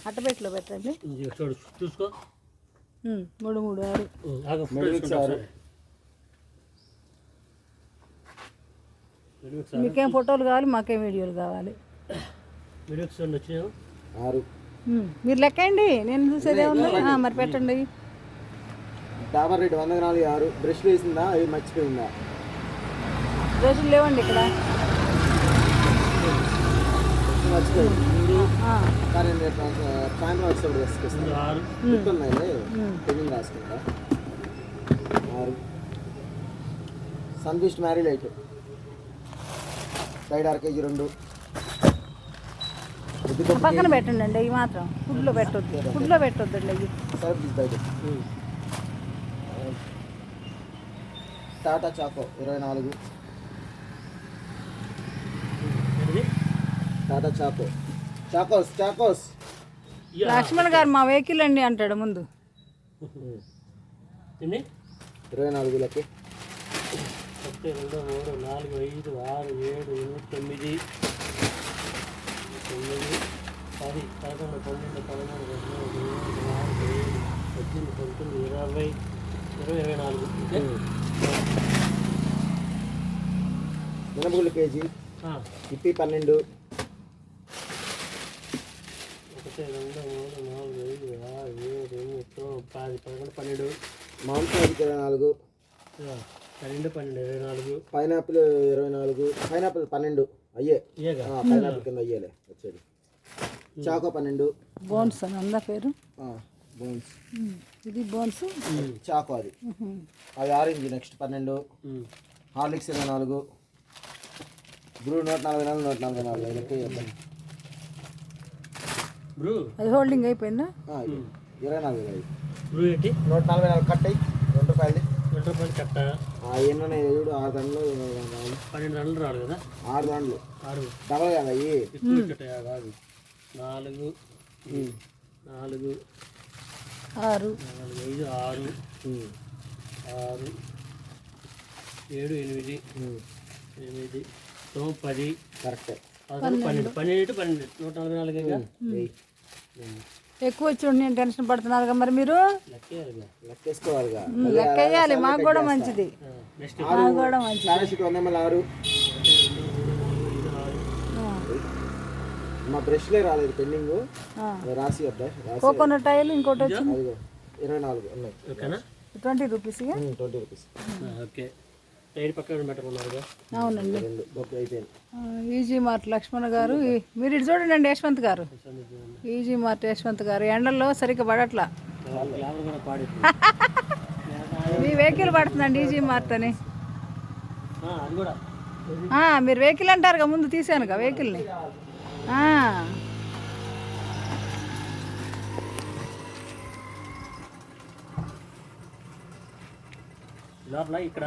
అట్టపెట్టిలో పెట్టండి. చూడు చూసుకో. 3 3 6. మీకేం ఫోటోలు కావాలి, మాకేం వీడియోలు కావాలి? వచ్చాయి 6. మీరు లెక్కండి, నేను చూసేదే ఉంది. మరి పెట్టండి. డాబర్ రేట్ 100 గ్రాములు 6. బ్రష్ వేసిందా, అవి మర్చిపోయిందా? బ్రష్లు లేవండి ఇక్కడ. మర్చిపోయింది కానీ రేపు సాయంత్రం వచ్చేప్పుడు తీసుకొస్తున్నాయి. పెళ్ళింగ్ రాసుకుంటా. 6. Sunfeast marry light side 1/2 kg 2. పక్కన పెట్టండి అండి. అవి మాత్రం ఫుడ్లో పెట్టొద్దండి అవి. సర్ఫ్ బయట. టాటా చాకో 24. టాటా చాకోస్. లక్ష్మణ్ గారు మా వెహికల్ అండి అంటాడు ముందు. 24లకి 1 2 3 4 5 6 7 8 9 10 11 12 13 14 15 16 17 18 19 20 మినపగుళ్ళు కేజీ. ఇప్పి 12. 1 2 3 4 5 6 7 8 9 10 11 12. మాంసం 24. 12 12 24. పైనాపిల్ 24. పైనాపిల్ 12 అయ్యే. పైనాపిల్ కింద అయ్యేలే వచ్చేది. చాకో 12. బోన్స్ అని అందా పేరు. బోన్స్. ఇది బోన్స్. చాకో అది orange. Next 12. Horlicks 24. Bru 144 144. Bru అది హోల్డింగ్ అయిపోయిందా? 24. బ్రూ ఏంటి 144 కట్ అయ్యి ₹2. ₹2 కట్ట. ఎన్ని 7 6 దండలు 12 దండలు రాడు కదా. 6 దండలు 6 డబల్ కదా అయ్యి. 4 4 4 6 5 6 6 7 8 8 10 కరెక్ట్. 12 12 144. ఎక్కువ వచ్చి నేను టెన్షన్ పడుతున్నారు మరి మీరు. లెక్కేసుకోవాలిగా. లెక్క వేయాలి, మాకు కూడా మంచిది. మాకు కూడా మంచిది. 6. మా బ్రష్లే రాలేదు పెండింగ్. రాసి కోకోనట్ ఆయిల్ ఇంకోటి వచ్చింది. 24 ఉన్నాయి. 20 రూపీస్. 20 రూపీస్. ఓకే. టైర్ పక్కన పెట్టమన్నారుగా. అవునండి. అయిపోయింది. ఈజీ మార్ట్ లక్ష్మణ్ గారు. మీరు ఇటు చూడండి యశ్వంత్ గారు. ఈజీ మార్ట్ యశ్వంత్ గారు ఎండల్లో సరిగ్గా పడట్లా. మీ వెహికల్ పడుతుందండి ఈజీ మార్ట్ అని. మీరు వెహికల్ అంటారుగా, ముందు తీసానుగా వెహికల్ని. లోపల ఇక్కడ